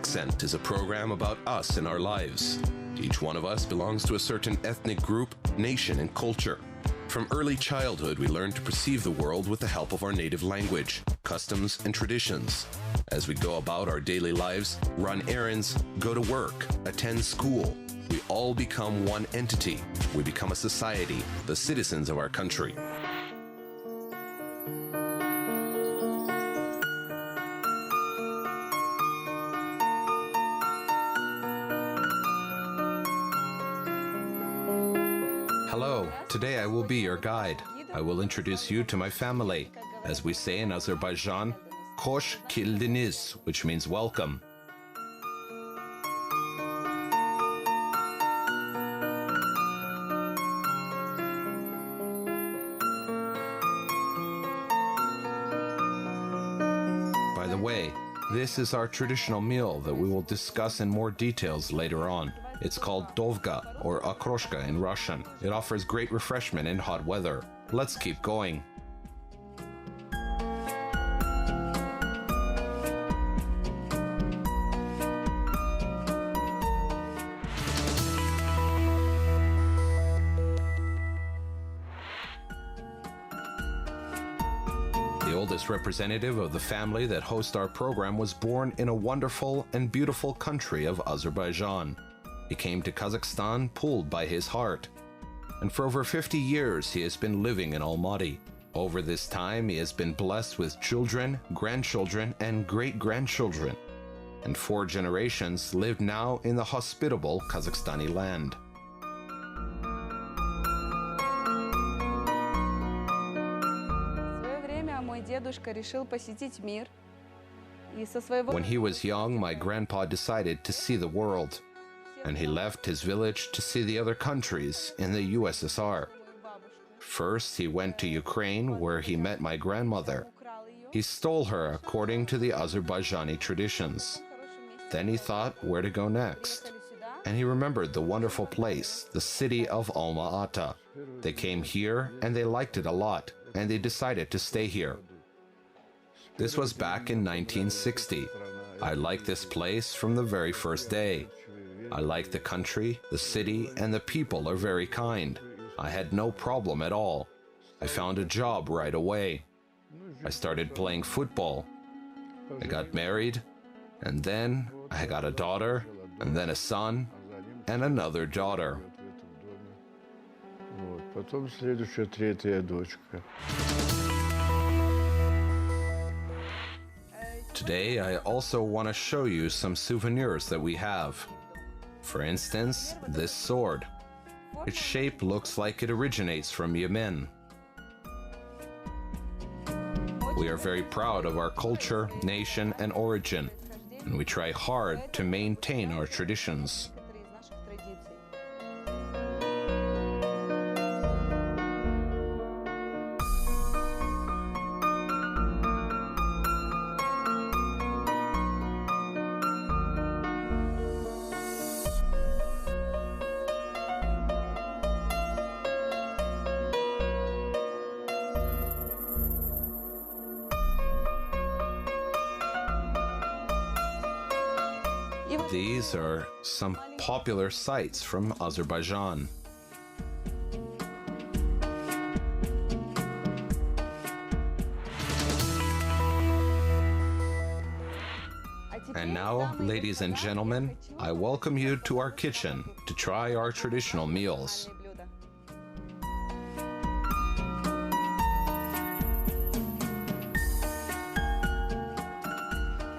Azeent is a program about us and our lives. Each one of us belongs to a certain ethnic group, nation, and culture. From early childhood, we learn to perceive the world with the help of our native language, customs, and traditions. As we go about our daily lives, run errands, go to work, attend school, we all become one entity. We become a society, the citizens of our country. Hello, today I will be your guide. I will introduce you to my family. As we say in Azerbaijan, Hoş geldiniz, which means welcome. By the way, this is our traditional meal that we will discuss in more details later on. It's called dovga, or akroshka in Russian. It offers great refreshment in hot weather. Let's keep going. The oldest representative of the family that hosts our program was born in a wonderful and beautiful country of Azerbaijan. He came to Kazakhstan pulled by his heart. And for over 50 years, he has been living in Almaty. Over this time, he has been blessed with children, grandchildren, and great-grandchildren. And 4 generations live now in the hospitable Kazakhstani land. When he was young, my grandpa decided to see the world. And he left his village to see the other countries in the USSR. First, he went to Ukraine, where he met my grandmother. He stole her according to the Azerbaijani traditions. Then he thought where to go next. And he remembered the wonderful place, the city of Alma-Ata. They came here and they liked it a lot, and they decided to stay here. This was back in 1960. I liked this place from the very first day. I like the country, the city, and the people are very kind. I had no problem at all. I found a job right away. I started playing football. I got married, and then I got a daughter, and then a son, and another daughter. Today, I also want to show you some souvenirs that we have. For instance, this sword. Its shape looks like it originates from Yemen. We are very proud of our culture, nation, and origin, and we try hard to maintain our traditions. These are some popular sites from Azerbaijan. And now, ladies and gentlemen, I welcome you to our kitchen to try our traditional meals.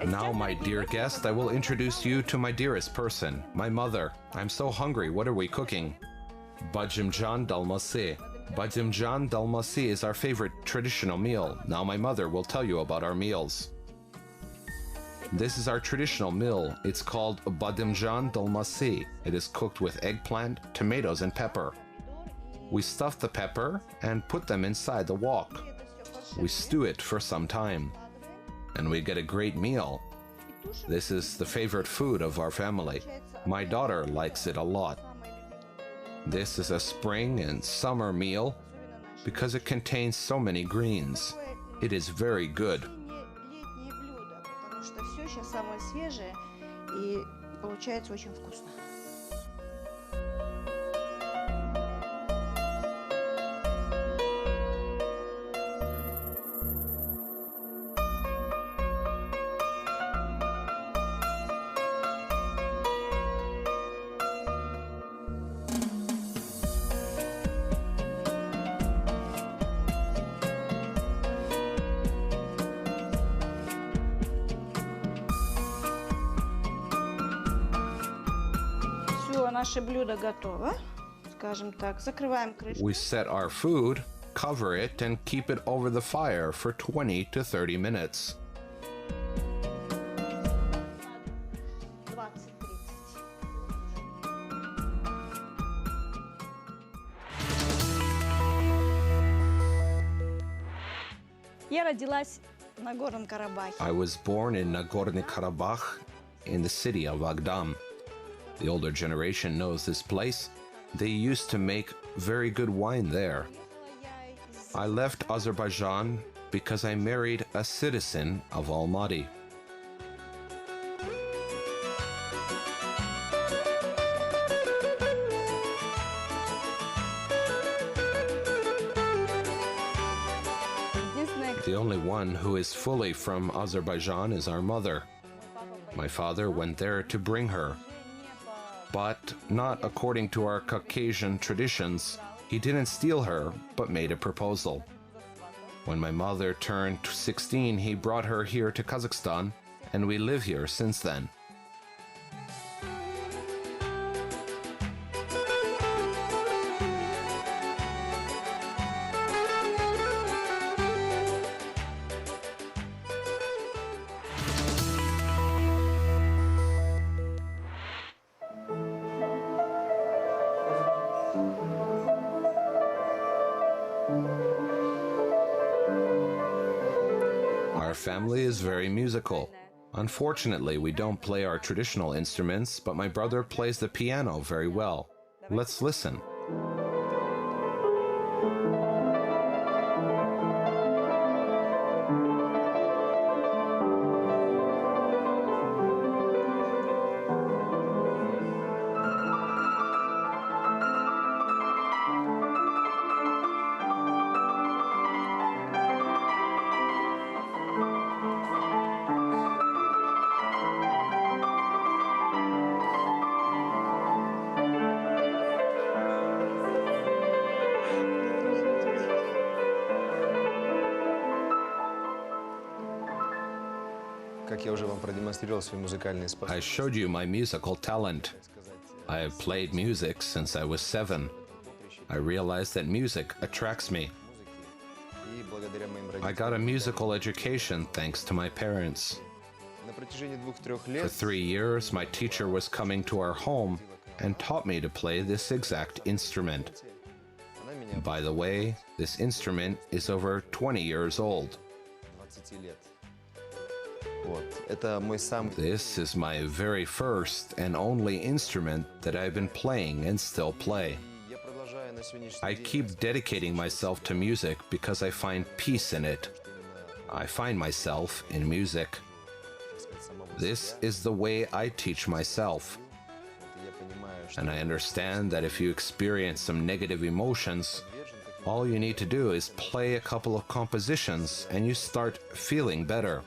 Now, my dear guest, I will introduce you to my dearest person, my mother. I'm so hungry. What are we cooking? Badimjan dalmasi. Badimjan dalmasi is our favorite traditional meal. Now my mother will tell you about our meals. This is our traditional meal. It's called badimjan dalmasi. It is cooked with eggplant, tomatoes, and pepper. We stuff the pepper and put them inside the wok. We stew it for some time, and we get a great meal. This is the favorite food of our family. My daughter likes it a lot. This is a spring and summer meal because it contains so many greens. It is very good. и получается очень вкусно. Наше блюдо готово. Скажем так, закрываем крышку. We set our food, cover it, and keep it over the fire for 20 to 30 minutes. 20-30. Я родилась в Нагорном Карабахе. I was born in Nagorny Karabakh in the city of Agdam. The older generation knows this place. They used to make very good wine there. I left Azerbaijan because I married a citizen of Almaty. The only one who is fully from Azerbaijan is our mother. My father went there to bring her. But not according to our Caucasian traditions. He didn't steal her, but made a proposal. When my mother turned 16, he brought her here to Kazakhstan, and we live here since then. Our family is very musical. Unfortunately, we don't play our traditional instruments, but my brother plays the piano very well. Let's listen. I showed you my musical talent. I have played music since I was 7. I realized that music attracts me. I got a musical education thanks to my parents. For 3 years, my teacher was coming to our home and taught me to play this exact instrument. By the way, this instrument is over 20 years old. This is my very first and only instrument that I've been playing and still play. I keep dedicating myself to music because I find peace in it. I find myself in music. This is the way I teach myself. And I understand that if you experience some negative emotions, all you need to do is play a couple of compositions and you start feeling better.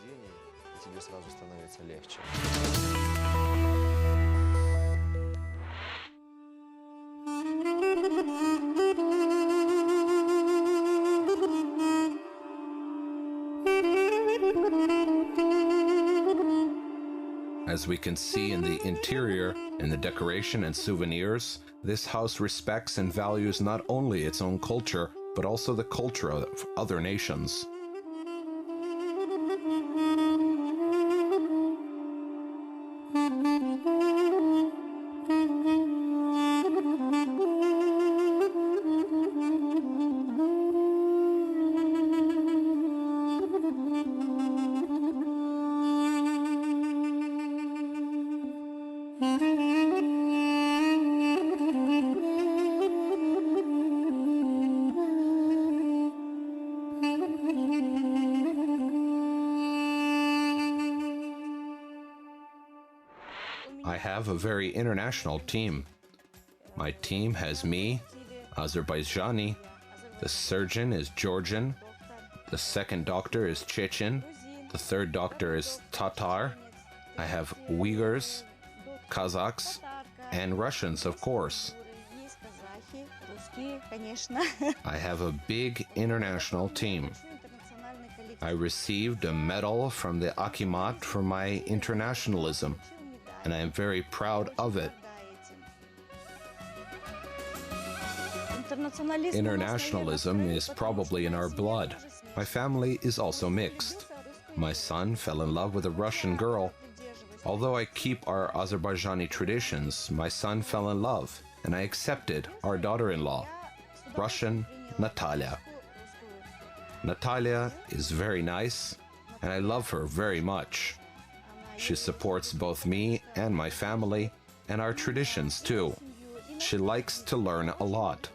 As we can see in the interior, in the decoration and souvenirs, this house respects and values not only its own culture, but also the culture of other nations. I have a very international team. My team has me, Azerbaijani, the surgeon is Georgian, the second doctor is Chechen, the third doctor is Tatar, I have Uyghurs, Kazakhs, and Russians, of course. I have a big international team. I received a medal from the Akimat for my internationalism, and I am very proud of it. Internationalism is probably in our blood. My family is also mixed. My son fell in love with a Russian girl. Although I keep our Azerbaijani traditions, my son fell in love, and I accepted our daughter-in-law, Russian Natалья. Natалья is very nice, and I love her very much. She supports both me and my family, and our traditions too. She likes to learn a lot.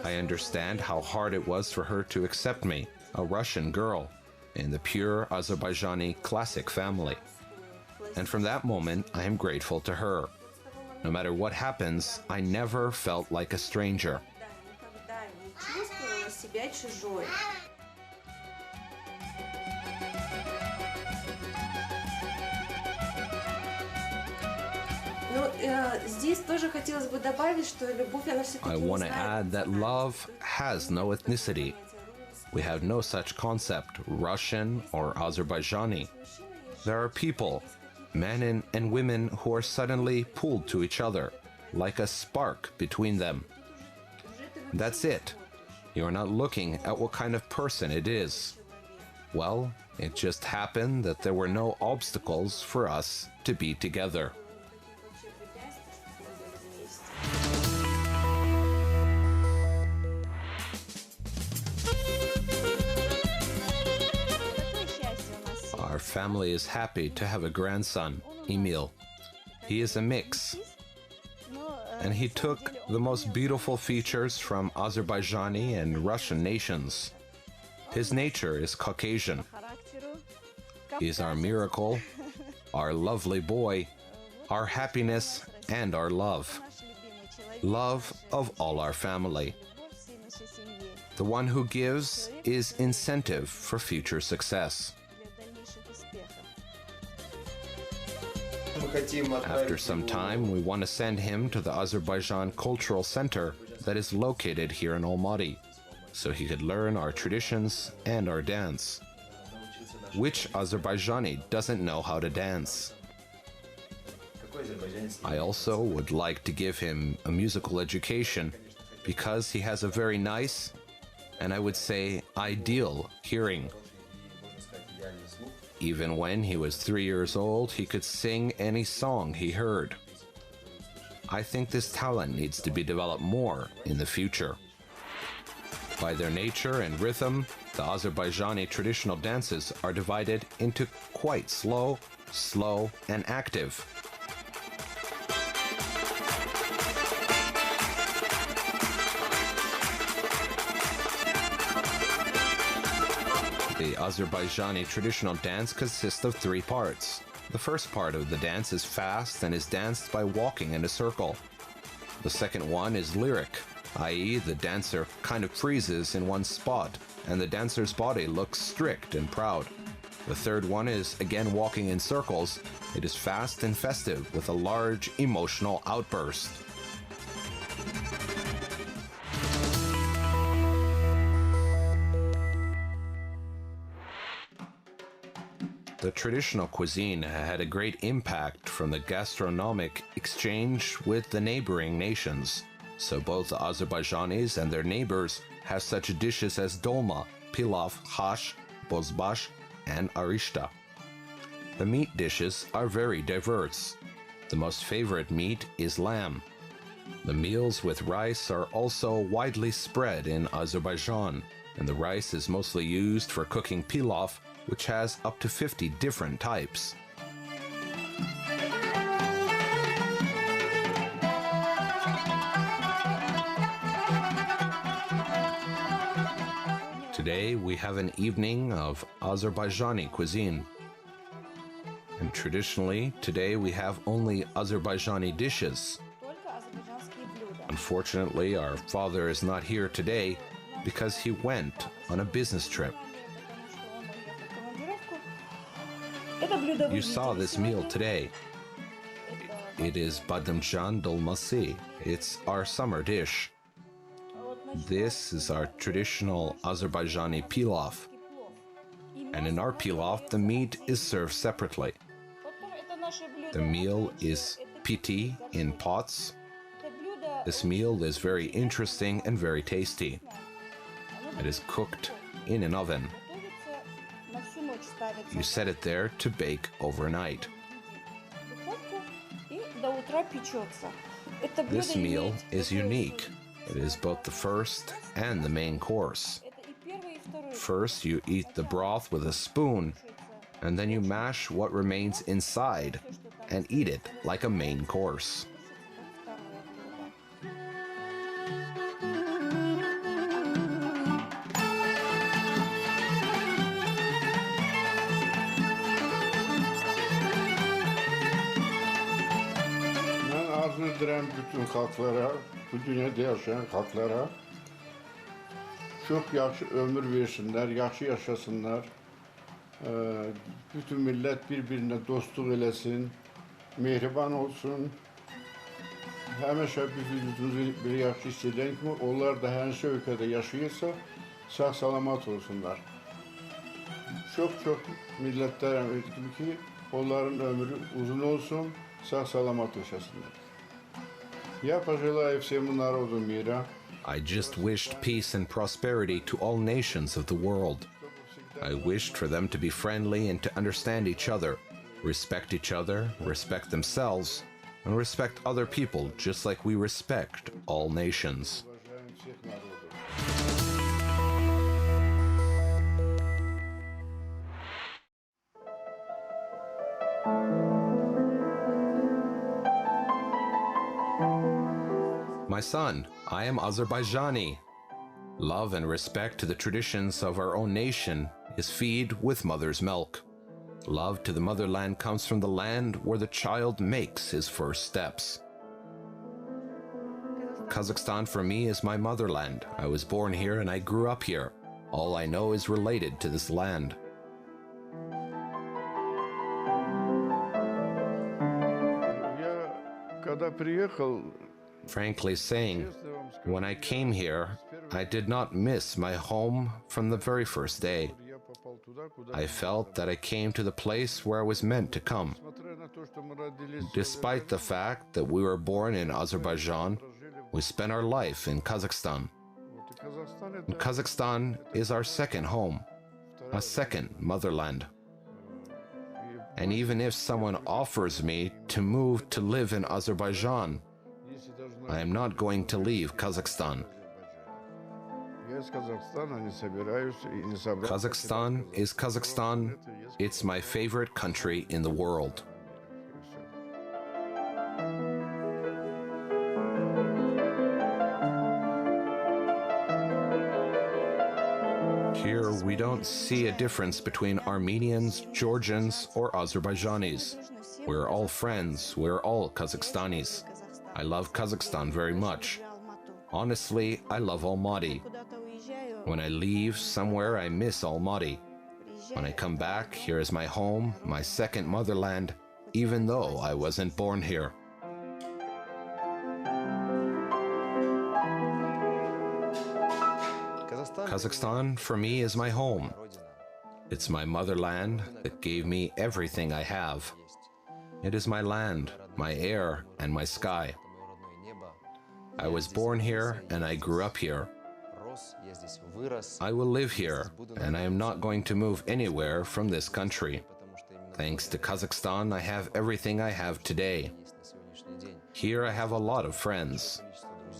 I understand how hard it was for her to accept me, a Russian girl, in the pure Azerbaijani classic family. And from that moment, I am grateful to her. No matter what happens, I never felt like a stranger. I want to add that love has no ethnicity. We have no such concept, Russian or Azerbaijani. There are people, men and women, who are suddenly pulled to each other, like a spark between them. That's it. You are not looking at what kind of person it is. Well, it just happened that there were no obstacles for us to be together. Our family is happy to have a grandson, Emil. He is a mix, and he took the most beautiful features from Azerbaijani and Russian nations. His nature is Caucasian. He is our miracle, our lovely boy, our happiness, and our love. Love of all our family. The one who gives is incentive for future success. After some time, we want to send him to the Azerbaijan Cultural Center that is located here in Almaty, so he could learn our traditions and our dance. Which Azerbaijani doesn't know how to dance? I also would like to give him a musical education because he has a very nice, and I would say ideal, hearing. Even when he was 3 years old, he could sing any song he heard. I think this talent needs to be developed more in the future. By their nature and rhythm, the Azerbaijani traditional dances are divided into quite slow, and active. The Azerbaijani traditional dance consists of 3 parts. The first part of the dance is fast and is danced by walking in a circle. The second one is lyric, i.e. the dancer kind of freezes in one spot and the dancer's body looks strict and proud. The third one is again walking in circles. It is fast and festive with a large emotional outburst. The traditional cuisine had a great impact from the gastronomic exchange with the neighboring nations. So both the Azerbaijanis and their neighbors have such dishes as dolma, pilaf, hash, bozbash, and arishta. The meat dishes are very diverse. The most favorite meat is lamb. The meals with rice are also widely spread in Azerbaijan, and the rice is mostly used for cooking pilaf, which has up to 50 different types. Today we have an evening of Azerbaijani cuisine. And traditionally, today we have only Azerbaijani dishes. Только азербайджанские блюда. Unfortunately, our father is not here today because he went on a business trip. Это блюдо вы You saw видели this meal сегодня. today. It is badamjan dolmasi. It's our summer dish. This is our traditional Azerbaijani pilaf. And in our pilaf, the meat is served separately. The meal is piti in pots. This meal is very interesting and very tasty. It is cooked in an oven. You set it there to bake overnight. This meal is unique. It is both the first and the main course. First, you eat the broth with a spoon, and then you mash what remains inside and eat it like a main course. Ben arzu ederim bütün halklara, bu dünyada yaşayan halklara çok yaxşı ömür versinler, yaxşı yaşasınlar. Bütün millet birbirine dostluk eləsin, mehriban olsun. Həmişə biz özümüzü bir yaxşı hiss edən kimi, onlar da hansı ölkədə yaşayırsa, sağ-salamat olsunlar. Çok milletler gibi ki, onların ömrü uzun olsun, sağ-salamat yaşasınlar. Я пожелаю всему народу мира. I just wished peace and prosperity to all nations of the world. I wished for them to be friendly and to understand each other, respect themselves, and respect other people just like we respect all nations. Уважаем всех народов. My son, I am Azerbaijani. Love and respect to the traditions of our own nation is feed with mother's milk. Love to the motherland comes from the land where the child makes his first steps. Kazakhstan for me is my motherland. I was born here and I grew up here. All I know is related to this land. Я когда приехал, Frankly saying, when I came here, I did not miss my home from the very first day. я попал туда, куда I felt that I came to the place where I was meant to come. несмотря на то, что мы родились, Despite the fact that we were born in Azerbaijan, we spent our life in Kazakhstan. вот, и Казахстан And это Kazakhstan is our second home, a second motherland. And even if someone offers me to move to live in Azerbaijan, если даже I am not going to leave Kazakhstan. я из Казахстана не собираюсь и не собрался. Kazakhstan is Kazakhstan. It's my favorite country in the world. Here, we don't see a difference between Armenians, Georgians, or Azerbaijanis. We're all friends. We're all Kazakhstanis. I love Kazakhstan very much. Honestly, I love Almaty. When I leave somewhere, I miss Almaty. When I come back, here is my home, my second motherland, even though I wasn't born here. Kazakhstan, for me, is my home. It's my motherland that gave me everything I have. It is my land, my air, and my sky. I was born here and I grew up here. I will live here, and I am not going to move anywhere from this country. Thanks to Kazakhstan, I have everything I have today. Here I have a lot of friends,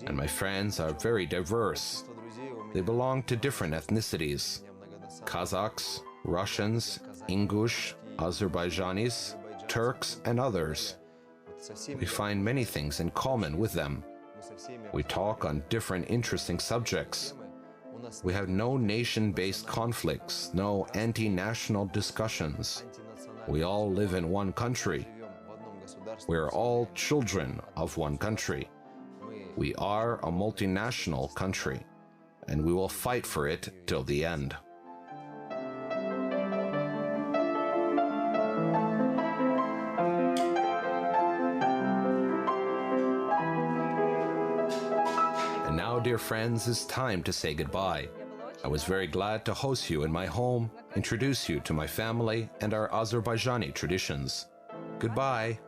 and my friends are very diverse. They belong to different ethnicities: Kazakhs, Russians, Ingush, Azerbaijanis, Turks, and others. We find many things in common with them. We talk on different interesting subjects. We have no nation-based conflicts, no anti-national discussions. We all live in one country. We are all children of one country. We are a multinational country, and we will fight for it till the end. And now, dear friends, it's time to say goodbye. I was very glad to host you in my home, introduce you to my family and our Azerbaijani traditions. Goodbye.